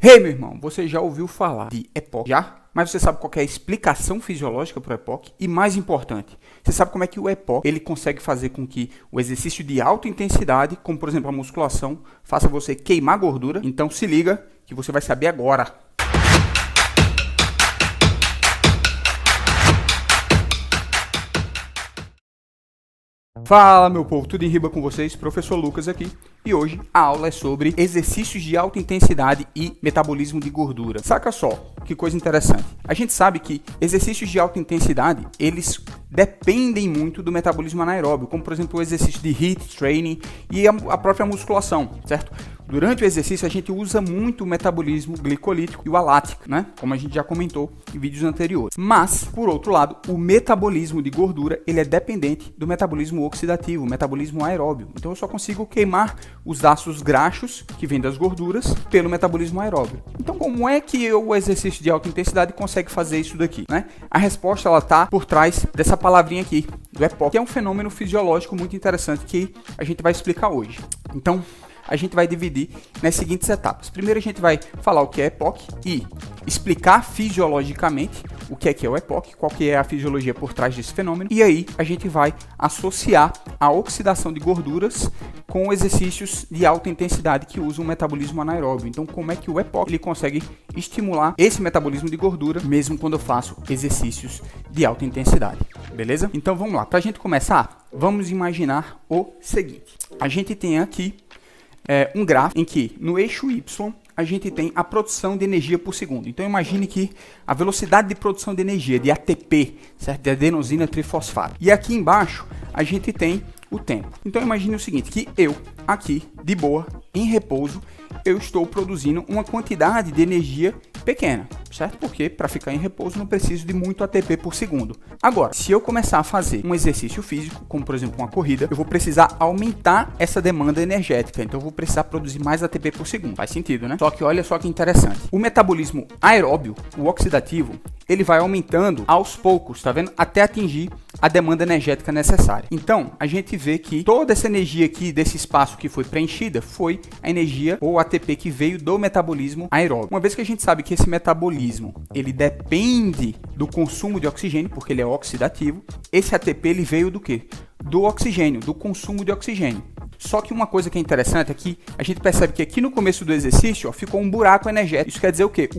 Hey, meu irmão, você já ouviu falar de EPOC? Já? Mas você sabe qual que é a explicação fisiológica para o EPOC? E mais importante, você sabe como é que o EPOC ele consegue fazer com que o exercício de alta intensidade, como por exemplo a musculação, faça você queimar gordura? Então se liga que você vai saber agora. Fala meu povo, tudo em riba com vocês? Professor Lucas aqui. E hoje a aula é sobre exercícios de alta intensidade e metabolismo de gordura. Saca só, que coisa interessante. A gente sabe que exercícios de alta intensidade, eles dependem muito do metabolismo anaeróbio, como por exemplo o exercício de HIIT training e a própria musculação, certo? Durante o exercício a gente usa muito o metabolismo glicolítico e o alático, né? Como a gente já comentou em vídeos anteriores. Mas, por outro lado, o metabolismo de gordura, ele é dependente do metabolismo oxidativo, o metabolismo aeróbio. Então eu só consigo queimar os ácidos graxos que vêm das gorduras pelo metabolismo aeróbio. Então como é que o exercício de alta intensidade consegue fazer isso daqui, né? A resposta ela tá por trás dessa palavrinha aqui, do EPOC, que é um fenômeno fisiológico muito interessante que a gente vai explicar hoje. Então, a gente vai dividir nas seguintes etapas. Primeiro a gente vai falar o que é EPOC e explicar fisiologicamente o que é o EPOC, qual que é a fisiologia por trás desse fenômeno. E aí a gente vai associar a oxidação de gorduras com exercícios de alta intensidade que usam o metabolismo anaeróbio. Então como é que o EPOC ele consegue estimular esse metabolismo de gordura mesmo quando eu faço exercícios de alta intensidade. Beleza? Então vamos lá. Para a gente começar, vamos imaginar o seguinte. A gente tem aqui um gráfico em que no eixo Y a gente tem a produção de energia por segundo. Então imagine que a velocidade de produção de energia, de ATP, certo? De adenosina trifosfato. E aqui embaixo a gente tem o tempo. Então imagine o seguinte, que eu aqui, de boa, em repouso, eu estou produzindo uma quantidade de energia pequena, certo? Porque para ficar em repouso não preciso de muito ATP por segundo. Agora, se eu começar a fazer um exercício físico, como por exemplo uma corrida, eu vou precisar aumentar essa demanda energética. Então eu vou precisar produzir mais ATP por segundo. Faz sentido, né? Só que olha só que interessante. O metabolismo aeróbio, o oxidativo, ele vai aumentando aos poucos, tá vendo? Até atingir a demanda energética necessária. Então, a gente vê que toda essa energia aqui desse espaço que foi preenchida foi a energia ou ATP que veio do metabolismo aeróbio. Uma vez que a gente sabe que esse metabolismo, ele depende do consumo de oxigênio, porque ele é oxidativo, esse ATP ele veio do quê? Do oxigênio, do consumo de oxigênio. Só que uma coisa que é interessante é que a gente percebe que aqui no começo do exercício, ó, ficou um buraco energético. Isso quer dizer o quê?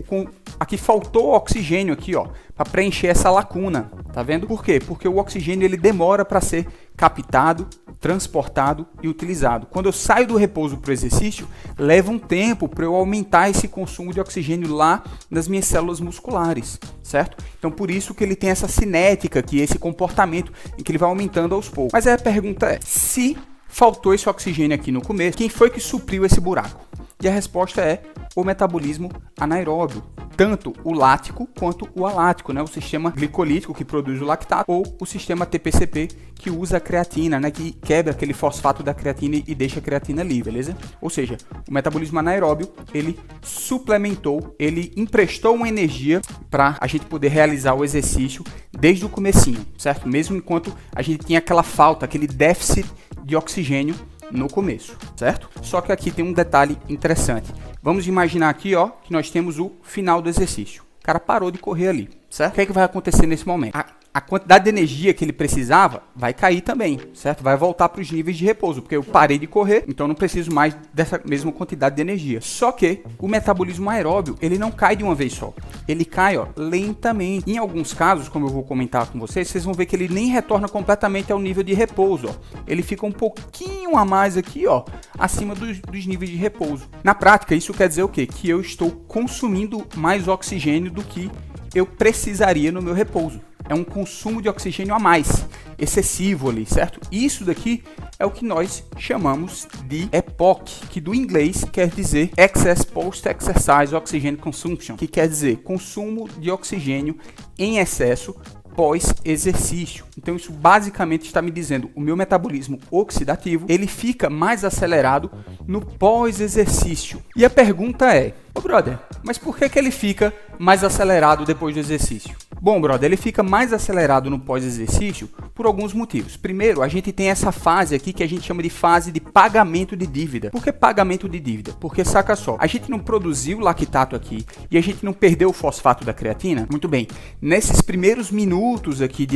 Aqui faltou oxigênio aqui, ó, para preencher essa lacuna. Tá vendo? Por quê? Porque o oxigênio ele demora para ser captado, transportado e utilizado. Quando eu saio do repouso para o exercício, leva um tempo para eu aumentar esse consumo de oxigênio lá nas minhas células musculares, certo? Então por isso que ele tem essa cinética aqui, esse comportamento em que ele vai aumentando aos poucos. Mas aí a pergunta é, se faltou esse oxigênio aqui no começo, quem foi que supriu esse buraco? E a resposta é o metabolismo anaeróbio, tanto o lático quanto o alático, né? O sistema glicolítico que produz o lactato ou o sistema TPCP que usa a creatina, né? Que quebra aquele fosfato da creatina e deixa a creatina livre, beleza? Ou seja, o metabolismo anaeróbio, ele suplementou, ele emprestou uma energia para a gente poder realizar o exercício desde o comecinho, certo? Mesmo enquanto a gente tinha aquela falta, aquele déficit de oxigênio no começo, certo? Só que aqui tem um detalhe interessante. Vamos imaginar aqui, ó, que nós temos o final do exercício. O cara parou de correr ali, certo? O que é que vai acontecer nesse momento? A quantidade de energia que ele precisava vai cair também, certo? Vai voltar para os níveis de repouso, porque eu parei de correr, então não preciso mais dessa mesma quantidade de energia. Só que o metabolismo aeróbio, ele não cai de uma vez só. Ele cai, ó, lentamente. Em alguns casos, como eu vou comentar com vocês vão ver que ele nem retorna completamente ao nível de repouso, ó. Ele fica um pouquinho a mais aqui, ó, acima dos níveis de repouso. Na prática, isso quer dizer o quê? Que eu estou consumindo mais oxigênio do que eu precisaria no meu repouso. É um consumo de oxigênio a mais, excessivo ali, certo? Isso daqui é o que nós chamamos de EPOC, que do inglês quer dizer Excess Post-Exercise Oxygen Consumption, que quer dizer consumo de oxigênio em excesso pós-exercício. Então isso basicamente está me dizendo o meu metabolismo oxidativo, ele fica mais acelerado no pós-exercício. E a pergunta é, ô brother, mas por que ele fica mais acelerado depois do exercício? Bom, brother, ele fica mais acelerado no pós-exercício por alguns motivos. Primeiro, a gente tem essa fase aqui que a gente chama de fase de pagamento de dívida. Por que pagamento de dívida? Porque, saca só, a gente não produziu lactato aqui e a gente não perdeu o fosfato da creatina? Muito bem, nesses primeiros minutos aqui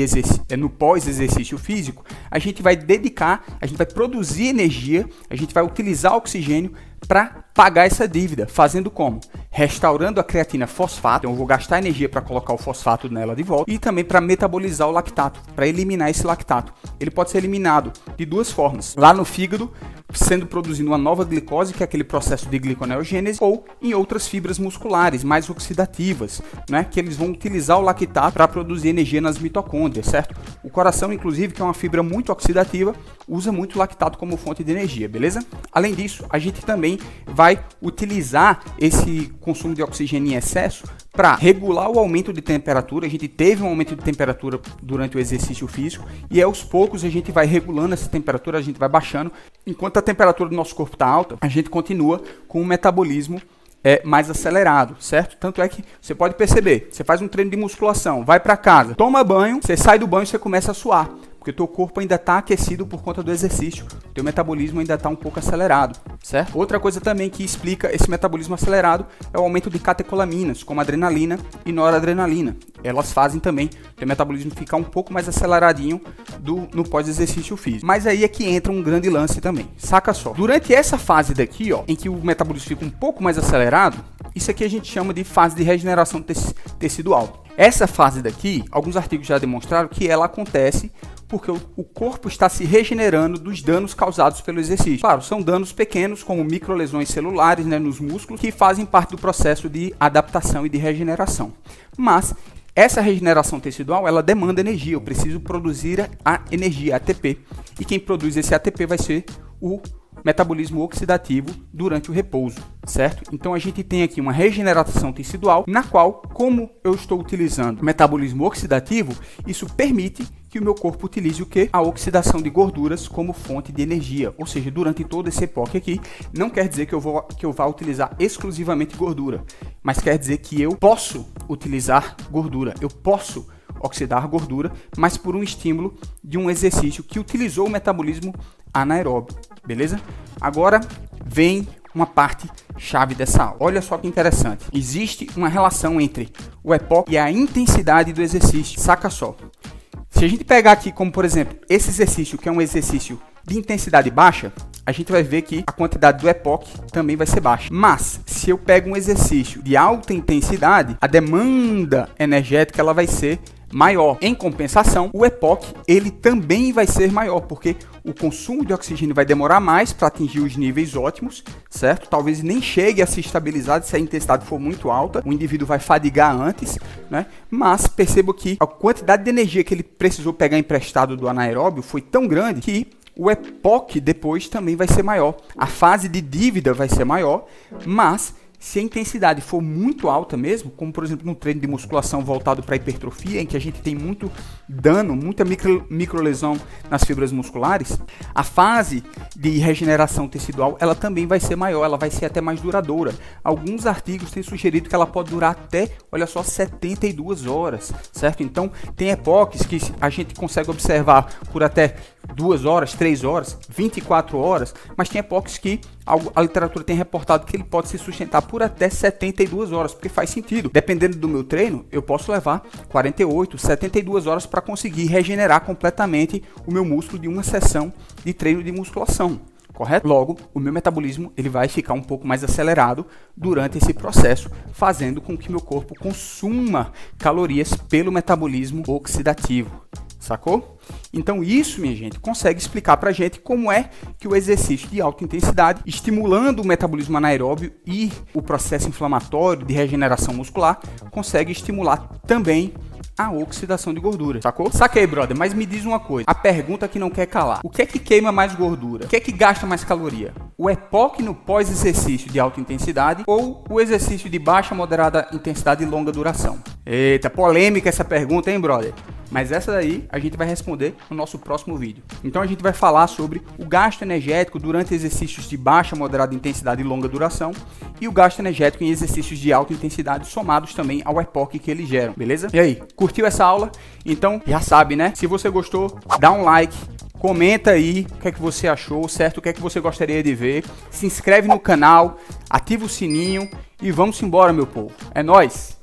no pós-exercício físico, a gente vai produzir energia, a gente vai utilizar oxigênio para pagar essa dívida. Fazendo como? Restaurando a creatina fosfato. Então eu vou gastar energia para colocar o fosfato nela de volta e também para metabolizar o lactato, para eliminar esse lactato. Ele pode ser eliminado de duas formas. Lá no fígado, sendo produzindo uma nova glicose, que é aquele processo de gliconeogênese, ou em outras fibras musculares mais oxidativas, né, que eles vão utilizar o lactato para produzir energia nas mitocôndrias, certo? O coração, inclusive, que é uma fibra muito oxidativa, usa muito lactato como fonte de energia, beleza? Além disso, a gente também vai utilizar esse consumo de oxigênio em excesso para regular o aumento de temperatura. A gente teve um aumento de temperatura durante o exercício físico e aos poucos a gente vai regulando essa temperatura, a gente vai baixando. Enquanto a temperatura do nosso corpo está alta, a gente continua com o metabolismo mais acelerado, certo? Tanto é que você pode perceber, você faz um treino de musculação, vai para casa, toma banho, você sai do banho e você começa a suar, porque o teu corpo ainda está aquecido por conta do exercício, o teu metabolismo ainda está um pouco acelerado, certo? Outra coisa também que explica esse metabolismo acelerado é o aumento de catecolaminas, como adrenalina e noradrenalina. Elas fazem também o teu metabolismo ficar um pouco mais aceleradinho no pós-exercício físico. Mas aí é que entra um grande lance também, saca só. Durante essa fase daqui, ó, em que o metabolismo fica um pouco mais acelerado, isso aqui a gente chama de fase de regeneração tecidual. Essa fase daqui, alguns artigos já demonstraram que ela acontece porque o corpo está se regenerando dos danos causados pelo exercício. Claro, são danos pequenos, como microlesões celulares, né, nos músculos, que fazem parte do processo de adaptação e de regeneração. Mas essa regeneração tecidual, ela demanda energia. Eu preciso produzir a energia, ATP. E quem produz esse ATP vai ser o metabolismo oxidativo durante o repouso, certo? Então a gente tem aqui uma regeneração tecidual, na qual, como eu estou utilizando metabolismo oxidativo, isso permite que o meu corpo utilize o quê? A oxidação de gorduras como fonte de energia. Ou seja, durante todo esse epoque aqui, não quer dizer que eu vá utilizar exclusivamente gordura, mas quer dizer que eu posso utilizar gordura, eu posso oxidar gordura, mas por um estímulo de um exercício que utilizou o metabolismo anaeróbio, beleza? Agora vem uma parte chave dessa aula. Olha só que interessante. Existe uma relação entre o EPOC e a intensidade do exercício. Saca só. Se a gente pegar aqui como, por exemplo, esse exercício que é um exercício de intensidade baixa, a gente vai ver que a quantidade do EPOC também vai ser baixa. Mas, se eu pego um exercício de alta intensidade, a demanda energética ela vai ser maior. Em compensação, o EPOC ele também vai ser maior, porque o consumo de oxigênio vai demorar mais para atingir os níveis ótimos, certo? Talvez nem chegue a se estabilizar se a intensidade for muito alta, o indivíduo vai fadigar antes, né? Mas perceba que a quantidade de energia que ele precisou pegar emprestado do anaeróbio foi tão grande que o EPOC depois também vai ser maior. A fase de dívida vai ser maior, mas se a intensidade for muito alta mesmo, como por exemplo no treino de musculação voltado para hipertrofia, em que a gente tem muito dano, muita microlesão nas fibras musculares, a fase de regeneração tecidual ela também vai ser maior, ela vai ser até mais duradoura. Alguns artigos têm sugerido que ela pode durar até, olha só, 72 horas, certo? Então tem epoques que a gente consegue observar por até 2 horas, 3 horas, 24 horas, mas tem epoques que a literatura tem reportado que ele pode se sustentar por até 72 horas, porque faz sentido. Dependendo do meu treino, eu posso levar 48, 72 horas para conseguir regenerar completamente o meu músculo de uma sessão de treino de musculação, correto? Logo, o meu metabolismo ele vai ficar um pouco mais acelerado durante esse processo, fazendo com que meu corpo consuma calorias pelo metabolismo oxidativo. Sacou? Então isso, minha gente, consegue explicar pra gente como é que o exercício de alta intensidade, estimulando o metabolismo anaeróbio e o processo inflamatório de regeneração muscular, consegue estimular também a oxidação de gordura, sacou? Saquei, brother, mas me diz uma coisa, a pergunta que não quer calar. O que é que queima mais gordura? O que é que gasta mais caloria? O EPOC no pós-exercício de alta intensidade ou o exercício de baixa, moderada intensidade e longa duração? Eita, polêmica essa pergunta, hein, brother? mas essa daí a gente vai responder no nosso próximo vídeo. Então a gente vai falar sobre o gasto energético durante exercícios de baixa, moderada intensidade e longa duração e o gasto energético em exercícios de alta intensidade somados também ao EPOC que eles geram, beleza? E aí, curtiu essa aula? Então já sabe, né? Se você gostou, dá um like, comenta aí o que é que você achou, certo? O que é que você gostaria de ver, se inscreve no canal, ativa o sininho e vamos embora, meu povo. É nóis!